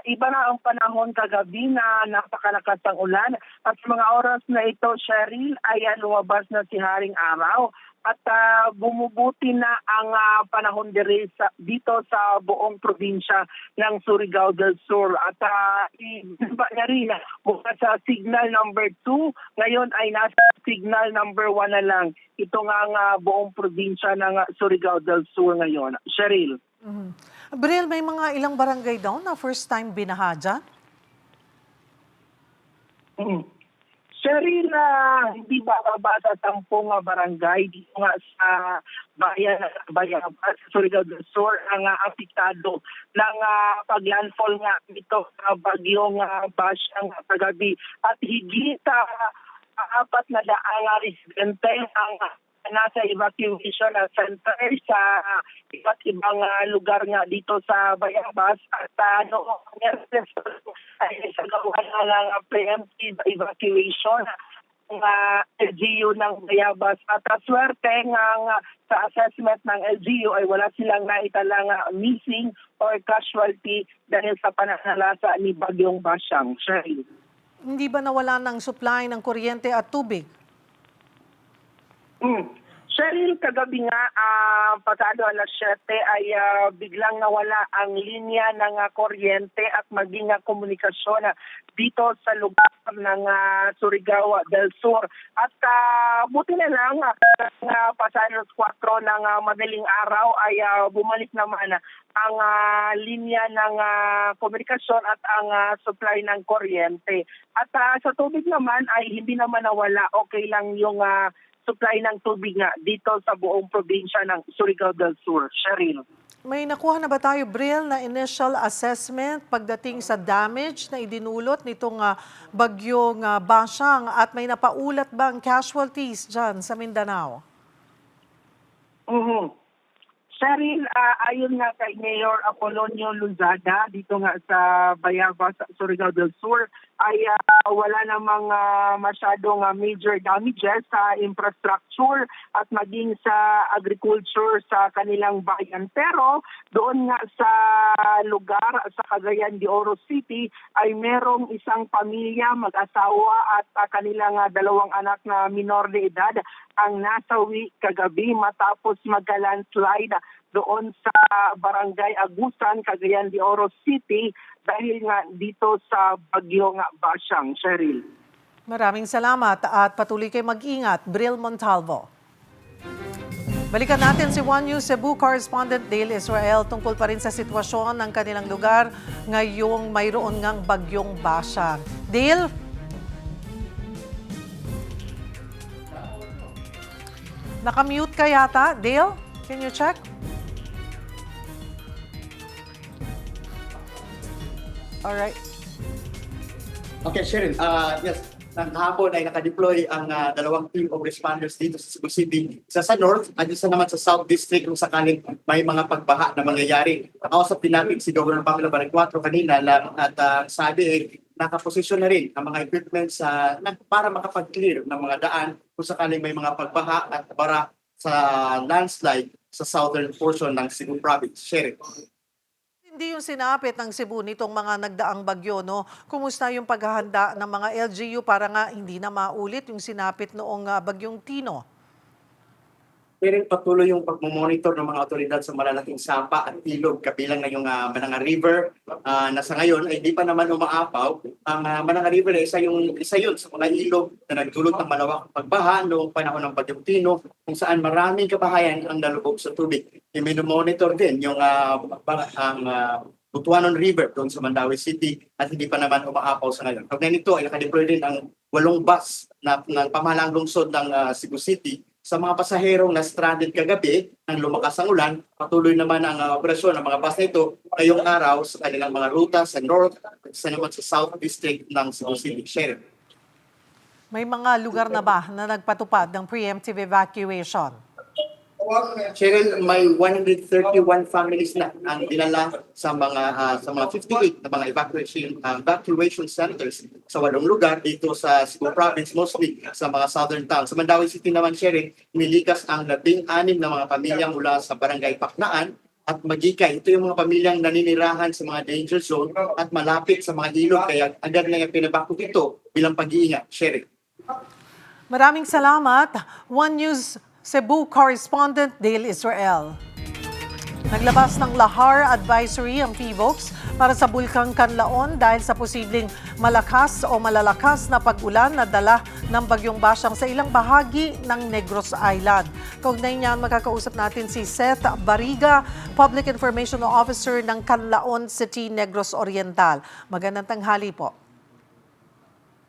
iba na ang panahon kagabi na napakalakas ang ulan at sa mga oras na ito, Cheryl, ay lumabas na si Haring Araw. At bumubuti na ang panahon dito sa buong probinsya ng Surigao del Sur. At iba na rin mula sa signal number 2, ngayon ay nasa signal number 1 na lang. Ito nga ang buong probinsya ng Surigao del Sur ngayon. Cheryl. Bril, may mga ilang barangay daw na first time binaha dyan? Cheryl, hindi bababa sa 10 barangay dito nga sa bayan Bayabas, Surigao del Sur ang apektado ng paglandfall nga dito sa bagyong Basyang kagabi. At higit 400 residente ang nasa evacuation center sa iba't ibang lugar nga dito sa Bayabas at noong ay sa gawa ng preemptive evacuation ng LGU ng Bayabas at swerte nga sa assessment ng LGU ay wala silang naitalang missing or casualty dahil sa pananalasa ni Bagyong Basyang. Cheryl. Hindi ba nawala ng supply ng kuryente at tubig? Cheryl, kagabi nga, pasado alas 7 ay biglang nawala ang linya ng kuryente at maging komunikasyon dito sa lugar ng Surigao del Sur. At buti na lang, pasado alas 4 ng madaling araw ay bumalik naman ang linya ng komunikasyon at ang supply ng kuryente. At sa tubig naman ay hindi naman nawala, okay lang yung supply ng tubig nga dito sa buong probinsya ng Surigao del Sur. Cheryl. May nakuha na ba tayo, Bril, na initial assessment pagdating sa damage na idinulot nitong bagyong Basyang at may napaulat bang casualties dyan sa Mindanao? Cheryl, ayon nga kay Mayor Apolonio Luzada dito nga sa Bayabas, Surigao del Sur, ay wala namang masyadong major damages sa infrastructure at maging sa agriculture sa kanilang bayan. Pero doon nga sa lugar sa Cagayan de Oro City ay merong isang pamilya, mag-asawa at kanilang dalawang anak na minor de edad ang nasawi kagabi matapos mag-landslide doon sa Barangay Agusan, Cagayan de Oro City dahil nga dito sa bagyo nga Basyang. Cheryl. Maraming salamat at patuloy kayo mag-ingat. Bril Montalvo. Balikan natin si One News Cebu correspondent Dale Israel tungkol pa rin sa sitwasyon ng kanilang lugar ngayong mayroon ngang bagyong Basyang. Dale? Nakamute ka yata. Dale, can you check? Alright. Okay, Cheryl. Yes, kahapon ay nakadeploy ang dalawang team of responders dito sa Cebu City. Isa sa North at isa naman sa South District kung sakaling may mga pagbaha na mangyayari. Nakausap din natin si Governor Pamela Barangay 4 kanina at sabi nakaposisyon na rin ang mga equipment para makapag-clear ng mga daan kung sakaling may mga pagbaha at para sa landslide sa southern portion ng Cebu Province. Cheryl. Hindi yung sinapit ng Cebu nitong mga nagdaang bagyo, no? Kumusta yung paghahanda ng mga LGU para nga hindi na maulit yung sinapit noong bagyong Tino? Pero patuloy yung pagmomonitor ng mga otoridad sa malalaking sapa at ilog kabilang na yung Mananga River na sa ngayon ay di pa naman umaapaw. Ang Mananga River ay isa yun sa mga ilog na nagdulot ng malawakang pagbaha noong panahon ng bagyong Tino kung saan maraming kabahayan ang nalubog sa tubig. I-monitor din yung Butuanon River doon sa Mandaue City at hindi pa naman umaapaw sa ngayon. Kaugnay nito ay nakadeploy din ang 8 bus ng pamahalang lungsod ng Cebu City sa mga pasaherong na stranded kagabi nang lumakas ang ulan. Patuloy naman ang operasyon ng mga bus na ito ngayong araw sa kanilang mga ruta sa North at sa naman sa South District ng Cebu City. Sheriff. May mga lugar na ba na nagpatupad ng preemptive evacuation? Cheryl, may 131 families na ang dinala sa mga 58 na mga evacuation centers sa 8 lugar dito sa Cebu Province, mostly sa mga southern towns. Sa Mandaue City naman, Cheryl, nilikas ang 16 na mga pamilya mula sa Barangay Paknaan at Magikay. Ito yung mga pamilyang naninirahan sa mga danger zone at malapit sa mga ilog, kaya agad na yung pinabakot ito bilang pag-iingat. Cheryl. Maraming salamat. One News Cebu correspondent Dale Israel. Naglabas ng lahar advisory ang PHIVOLCS para sa Bulkang Kanlaon dahil sa posibleng malakas o malalakas na pag-ulan na dala ng bagyong Basyang sa ilang bahagi ng Negros Island. Kaugnay niyan, makakausap natin si Seth Bariga, Public Information Officer ng Kanlaon City, Negros Oriental. Magandang tanghali po.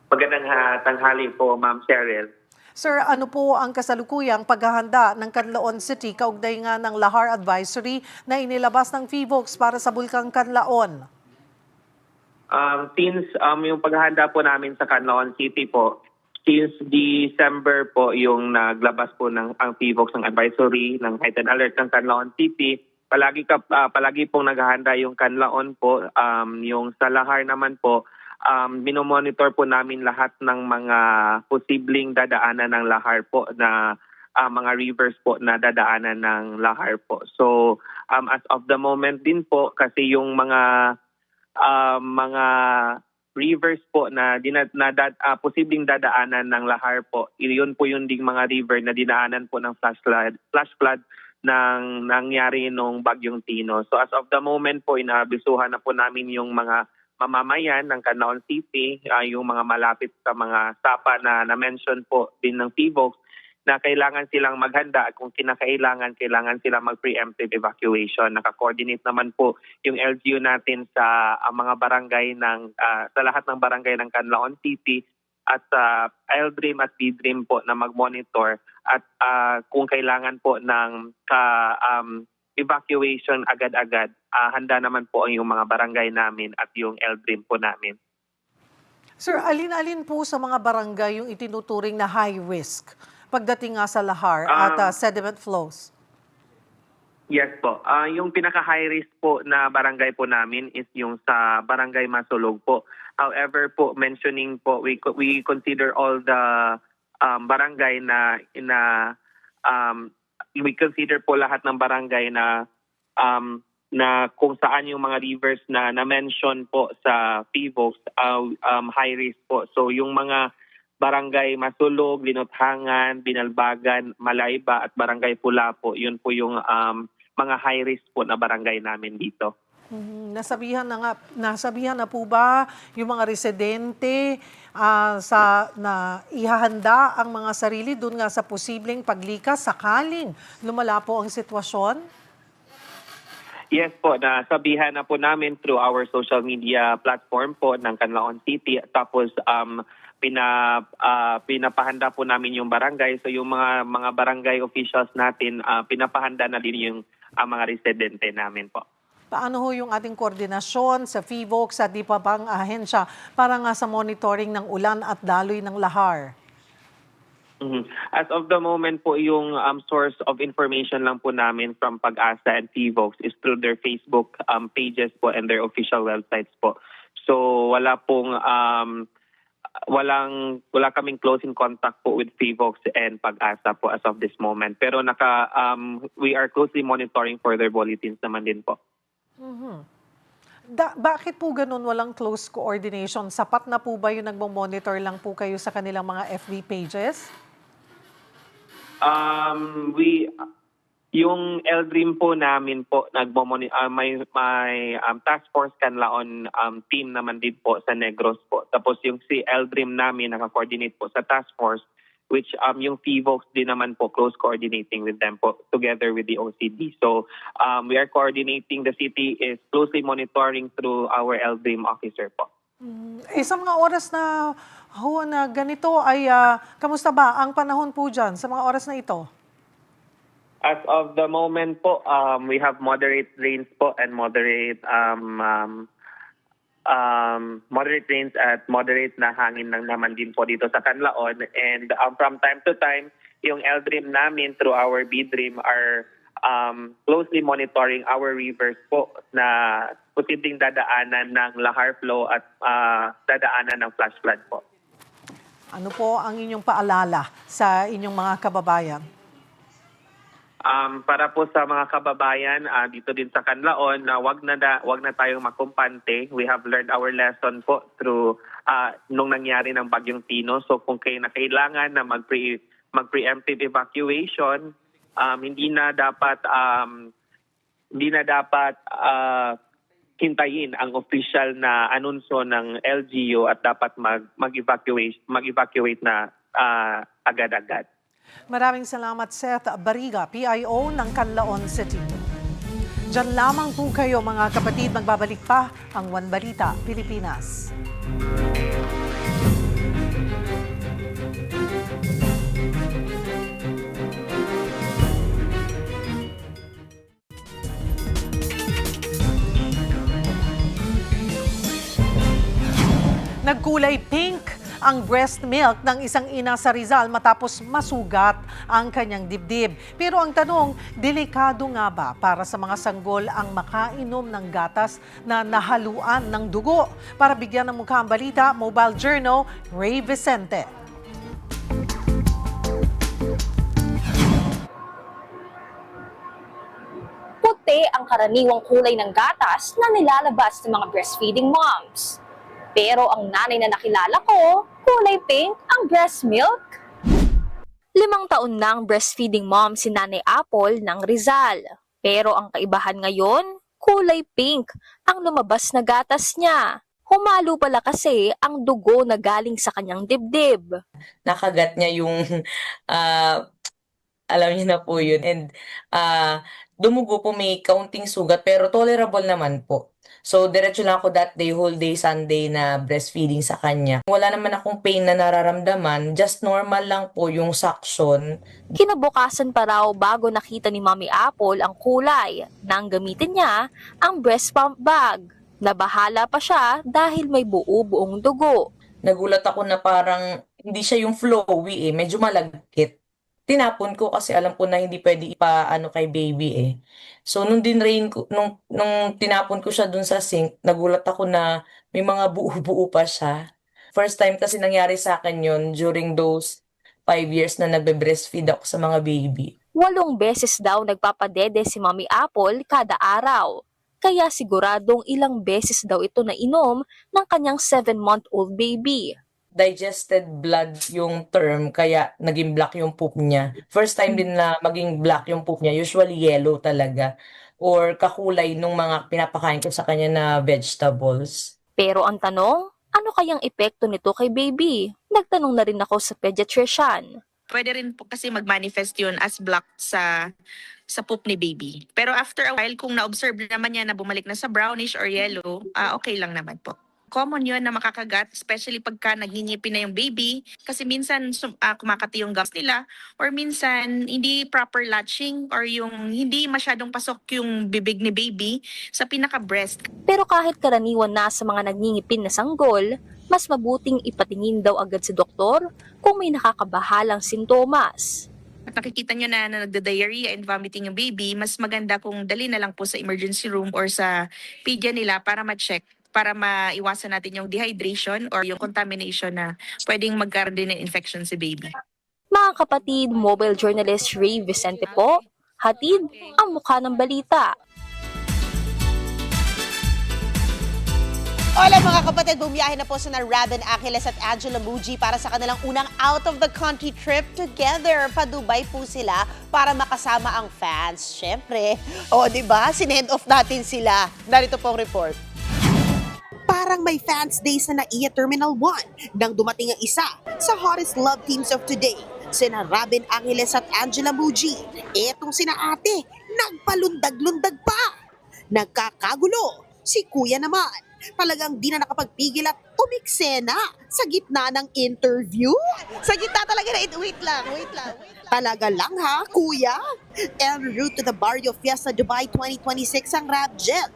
Magandang tanghali po, Ma'am Cheryl. Sir, ano po ang kasalukuyang paghahanda ng Kanlaon City kaugnay nga ng lahar advisory na inilabas ng PHIVOLCS para sa Bulkang Kanlaon? Since yung paghahanda po namin sa Kanlaon City po, since December po yung naglabas po ng ang PHIVOLCS ng advisory ng heightened alert ng Kanlaon City, palagi pong naghahanda yung Kanlaon po, yung sa lahar naman po, minomonitor po namin lahat ng mga posibleng dadaanan ng lahar po na mga rivers po na dadaanan ng lahar po. So as of the moment din po kasi yung mga rivers po na, posibleng dadaanan ng lahar po. Iyon po yung ding mga river na dinaanan po ng flash flood nang nangyari nung Bagyong Tino. So as of the moment po, inaabisuhan na po namin yung mga mamamayan ng Canlaon City, yung mga malapit sa mga sapa na na-mention po din ng PHIVOLCS, na kailangan silang maghanda at kung kinakailangan, kailangan silang mag-preemptive evacuation. Naka-coordinate naman po yung LGU natin sa mga barangay sa lahat ng barangay ng Canlaon City at sa LDRIM at DDRIM po na mag-monitor at kung kailangan po ng evacuation agad-agad, handa naman po yung mga barangay namin at yung LDRIM po namin. Sir, alin-alin po sa mga barangay yung itinuturing na high risk pagdating nga sa lahar at sediment flows? Yes po. Yung pinaka-high risk po na barangay po namin is yung sa Barangay Masulog po. However po, mentioning po, we consider all the barangay we consider po lahat ng barangay na kung saan yung mga rivers na na-mention po sa PHIVOLCS high risk po. So yung mga Barangay Masulog, Linuthangan, Binalbagan, Malayba at Barangay Pulapo, yun po yung mga high risk po na barangay namin dito. Nasabihan na po ba yung mga residente na ihahanda ang mga sarili doon nga sa posibleng paglikas sakaling lumala po ang sitwasyon? Yes po, nasabihan na po namin through our social media platform po ng Canlaon City. Tapos pinapahanda po namin yung barangay. So yung mga barangay officials natin, pinapahanda na din yung mga residente namin po. Paano ho yung ating koordinasyon sa PHIVOLCS at di pa bang ahensya para nga sa monitoring ng ulan at daloy ng lahar? As of the moment po, yung source of information lang po namin from Pag-asa and PHIVOLCS is through their Facebook pages po and their official websites po. So wala kaming close in contact po with PHIVOLCS and Pag-asa po as of this moment. Pero we are closely monitoring further bulletins naman din po. Bakit po ganun walang close coordination? Sapat na po ba yung nagmo-monitor lang po kayo sa kanilang mga FB pages? Yung LDRIM po namin po may Task Force Canlaon team naman din po sa Negros po. Tapos yung si LDRIM namin naka-coordinate po sa Task Force, which yung PHIVOLCS din naman po close coordinating with them po together with the OCD. So we are coordinating, the city is closely monitoring through our LDRIM officer po. Sa mga oras na ganito ay kamusta ba ang panahon po dyan sa mga oras na ito? As of the moment po, we have moderate rains po and moderate rains at moderate na hangin lang naman din po dito sa Canlaon. And from time to time, yung LDRIM namin through our BDRIM are closely monitoring our rivers po na posibleng dadaanan ng lahar flow at dadaanan ng flash flood po. Ano po ang inyong paalala sa inyong mga kababayan? Para po sa mga kababayan dito din sa Canlaon na wag na tayong makumpante. We have learned our lesson po through nung nangyari ng Bagyong Tino. So kung kailangan na mag-preemptive evacuation, hindi na dapat hintayin ang official na anunsyo ng LGU at dapat mag-evacuate na agad-agad. Maraming salamat, Seth Bariga, PIO ng Canlaon City. Diyan lamang po kayo mga kapatid, magbabalik pa ang One Balita Pilipinas. Nagkulay pink ang breast milk ng isang ina sa Rizal matapos masugat ang kanyang dibdib. Pero ang tanong, delikado nga ba para sa mga sanggol ang makainom ng gatas na nahaluan ng dugo? Para bigyan ng mukha ang balita, Mobile Journal, Ray Vicente. Puti ang karaniwang kulay ng gatas na nilalabas ng mga breastfeeding moms. Pero ang nanay na nakilala ko, kulay pink ang breast milk. 5 taon na ang breastfeeding mom si Nanay Apple ng Rizal. Pero ang kaibahan ngayon, kulay pink ang lumabas na gatas niya. Humalo pala kasi ang dugo na galing sa kanyang dibdib. Nakagat niya yung, alam niyo na po yun. And dumugo po, may kaunting sugat pero tolerable naman po. So, diretso lang ako that day, whole day, Sunday na breastfeeding sa kanya. Wala naman akong pain na nararamdaman, just normal lang po yung suction. Kinabukasan pa raw bago nakita ni Mommy Apple ang kulay nang gamitin niya ang breast pump bag. Nabahala pa siya dahil may buo-buong dugo. Nagulat ako na parang hindi siya yung flowy medyo malagkit. Tinapon ko kasi alam ko na hindi pwede ipaano kay baby So nung tinapon ko siya dun sa sink, nagulat ako na may mga buo-buo pa siya. First time kasi nangyari sa akin yun during those 5 years na nagbe-breastfeed ako sa mga baby. 8 beses daw nagpapadede si Mommy Apple kada araw. Kaya siguradong ilang beses daw ito nainom ng kanyang 7-month-old baby. Digested blood yung term, kaya naging black yung poop niya. First time din na maging black yung poop niya, usually yellow talaga. Or kakulay nung mga pinapakain ko sa kanya na vegetables. Pero ang tanong, ano kayang epekto nito kay baby? Nagtanong na rin ako sa pediatrician. Pwede rin po kasi mag-manifest yun as black sa poop ni baby. Pero after a while, kung na-observe naman niya na bumalik na sa brownish or yellow, okay lang naman po. Common yun na makakagat, especially pagka nagningipi na yung baby. Kasi minsan kumakati yung gums nila or minsan hindi proper latching or yung hindi masyadong pasok yung bibig ni baby sa pinaka-breast. Pero kahit karaniwan na sa mga nagngingipin na sanggol, mas mabuting ipatingin daw agad si doktor kung may nakakabahalang sintomas. At nakikita nyo na nagda-diarrhea and vomiting yung baby, mas maganda kung dali na lang po sa emergency room or sa pedia nila para ma-check, para maiwasan natin yung dehydration or yung contamination na pwedeng magkaroon din ng infection si baby. Mga kapatid, mobile journalist Ray Vicente po, hatid ang mukha ng balita. Hola mga kapatid, bumiyahe na po sina Robin Aquiles at Angela Muji para sa kanilang unang out-of-the-country trip together. Pa-Dubai po sila para makasama ang fans. Siyempre, diba? Sinend off natin sila. Narito po ang report. Parang may fans day sa NAIA Terminal 1 nang dumating ang isa sa hottest love teams of today. Sina Robin Aquiles at Angela Muji. Etong sina ate, nagpalundag-lundag pa. Nagkakagulo. Si kuya naman, talagang di na nakapagpigil at umiksena sa gitna ng interview. Sa gitna talaga na, wait lang. Talaga lang ha, kuya? En route to the Barrio Fiesta Dubai 2026 ang Rabgel.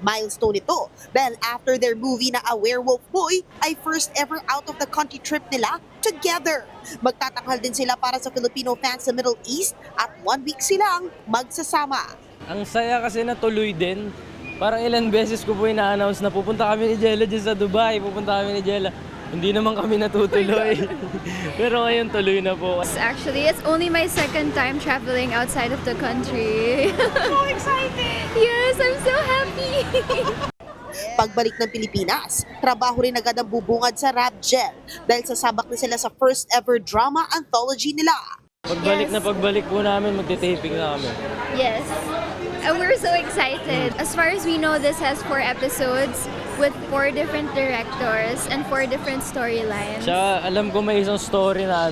Milestone ito dahil after their movie na A Werewolf Boy ay first ever out of the country trip nila together. Magtatanghal din sila para sa Filipino fans sa Middle East at 1 week silang magsasama. Ang saya kasi natuloy din. Parang ilang beses ko po ina-announce na pupunta kami ni Jella dyan sa Dubai, Hindi naman kami natutuloy. Pero ngayon tuloy na po. Actually, it's only my second time traveling outside of the country. So excited! Yes, I'm so happy! Pagbalik ng Pilipinas, trabaho rin agad ang bubungad sa Rabgel dahil sasabak na sila sa first ever drama anthology nila. Pagbalik po namin, magte-taping na kami. Yes. And we're so excited. As far as we know, this has 4 episodes with 4 different directors and 4 different storylines. Siya, alam ko may isang story na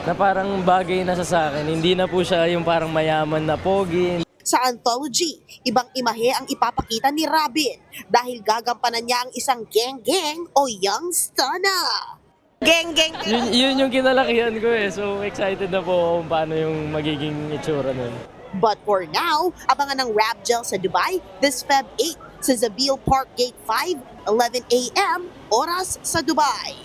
na parang bagay na sa akin. Hindi na po siya yung parang mayaman na pogi. Sa anthology, ibang imahe ang ipapakita ni Robin dahil gagampanan niya ang isang geng-geng o young stunner. Geng-geng! Yun yung kinalakihan ko So excited na po kung paano yung magiging itsura nun. But for now, abangan ng Rabgel sa Dubai this Feb 8 sa Zabil Park Gate 5, 11 a.m. oras sa Dubai.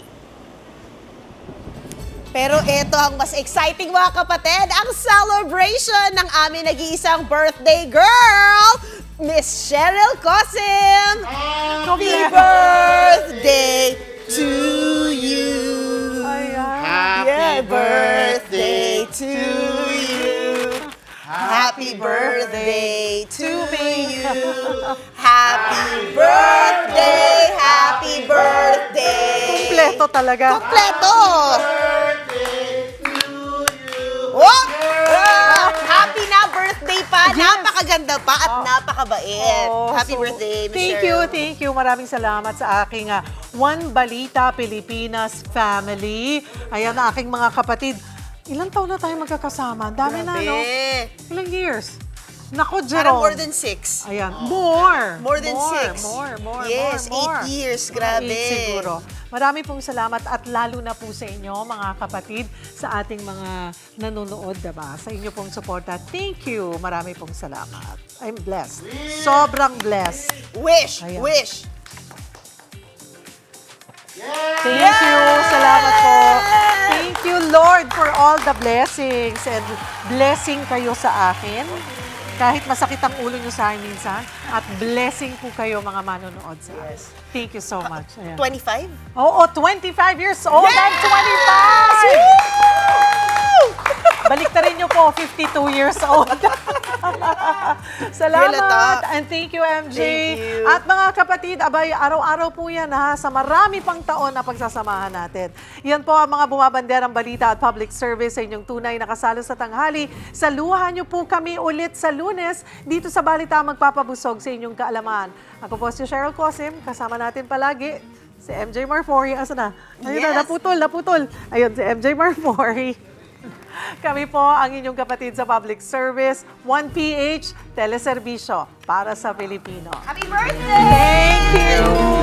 Pero ito ang mas exciting mga kapatid, ang celebration ng aming nag-iisang birthday girl, Miss Cheryl Cosim! Happy birthday to you! Happy birthday to you! Happy birthday to you! Happy birthday! Happy birthday! Kompleto talaga. Kompleto! Oh! Happy na birthday pa! Napakaganda pa at napakabait. Happy birthday, Michelle. Thank you. Maraming salamat sa aking One Balita Pilipinas family. Ayan na aking mga kapatid. Ilang taon na tayo magkakasama? Dami na, no? Ilang years? Nako, Jerome. Parang more than 6. Ayan. More. More than 6. More. Yes, more. 8 years. Grabe. 8 siguro. Marami pong salamat at lalo na po sa inyo, mga kapatid, sa ating mga nanonood, diba? Sa inyo pong suporta. Thank you. Marami pong salamat. I'm blessed. Sobrang blessed. Wish. Thank you. Salamat po. Thank you, Lord, for all the blessings and blessing kayo sa akin. Kahit masakit ang ulo nyo sa akin minsan. At blessing po kayo, mga manonood sa akin. Thank you so much. Ayan. 25? Oo, 25 years old. I'm 25! Baliktarin nyo po, 52 years old. Salamat. And thank you, MJ. Thank you. At mga kapatid, abay, araw-araw po yan sa marami pang taon na pagsasamahan natin. Yan po ang mga bumabanderang balita at public service sa inyong tunay na kasalo sa tanghali. Saluhan nyo po kami ulit sa Lunes dito sa Balita Magpapabusog sa inyong kaalaman. Ako po si Cheryl Cosim, kasama natin palagi si MJ Marfori. Asa na? Ayun na, naputol. Ayun, si MJ Marfori. Kami po ang inyong kapatid sa public service, 1PH Teleserbisyo para sa Pilipino. Happy birthday! Thank you!